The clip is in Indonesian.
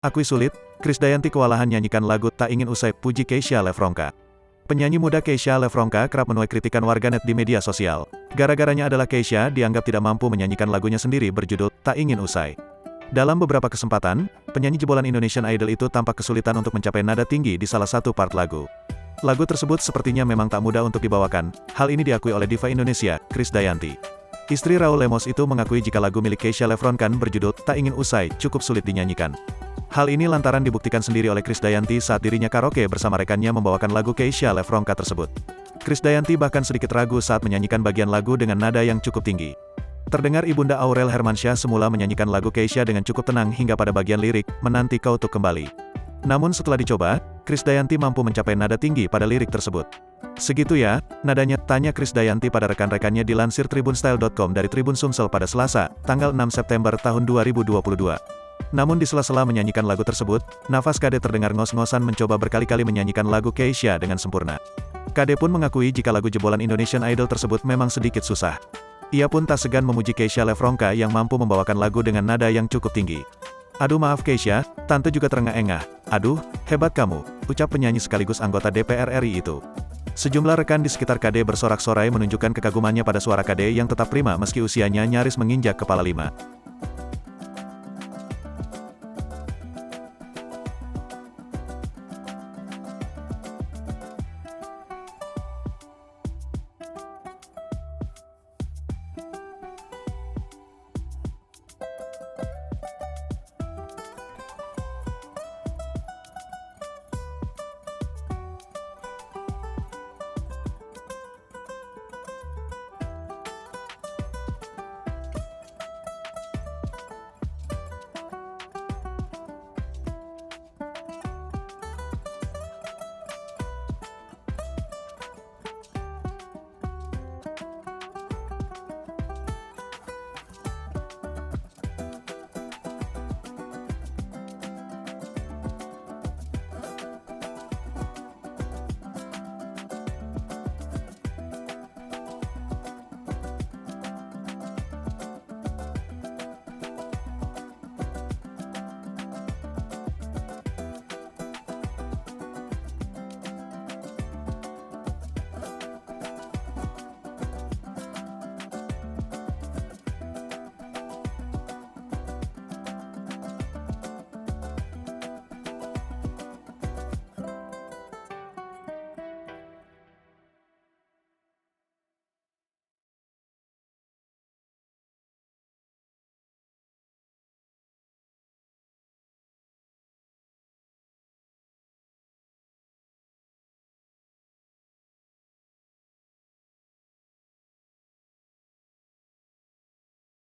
Akui sulit, Krisdayanti kewalahan nyanyikan lagu Tak Ingin Usai, puji Keisha Lefronka. Penyanyi muda Keisha Lefronka kerap menuai kritikan warganet di media sosial. Gara-garanya adalah Keisha dianggap tidak mampu menyanyikan lagunya sendiri berjudul Tak Ingin Usai. Dalam beberapa kesempatan, penyanyi jebolan Indonesian Idol itu tampak kesulitan untuk mencapai nada tinggi di salah satu part lagu. Lagu tersebut sepertinya memang tak mudah untuk dibawakan. Hal ini diakui oleh diva Indonesia, Krisdayanti. Istri Raul Lemos itu mengakui jika lagu milik Keisha Lefronka berjudul Tak Ingin Usai cukup sulit dinyanyikan. Hal ini lantaran dibuktikan sendiri oleh Krisdayanti saat dirinya karaoke bersama rekannya membawakan lagu Keisha Lefronka tersebut. Krisdayanti bahkan sedikit ragu saat menyanyikan bagian lagu dengan nada yang cukup tinggi. Terdengar Ibunda Aurel Hermansyah semula menyanyikan lagu Keisha dengan cukup tenang hingga pada bagian lirik, Menanti Kau Tuk Kembali. Namun setelah dicoba, Krisdayanti mampu mencapai nada tinggi pada lirik tersebut. Segitu ya, nadanya, tanya Krisdayanti pada rekan-rekannya dilansir tribunstyle.com dari Tribun Sumsel pada Selasa, tanggal 6 September tahun 2022. Namun di sela-sela menyanyikan lagu tersebut, nafas Kade terdengar ngos-ngosan mencoba berkali-kali menyanyikan lagu Keisha dengan sempurna. Kade pun mengakui jika lagu jebolan Indonesian Idol tersebut memang sedikit susah. Ia pun tak segan memuji Keisha Lefronka yang mampu membawakan lagu dengan nada yang cukup tinggi. Aduh maaf Keisha, tante juga terengah-engah. Aduh, hebat kamu, ucap penyanyi sekaligus anggota DPR RI itu. Sejumlah rekan di sekitar Kade bersorak-sorai menunjukkan kekagumannya pada suara Kade yang tetap prima meski usianya nyaris menginjak kepala 5.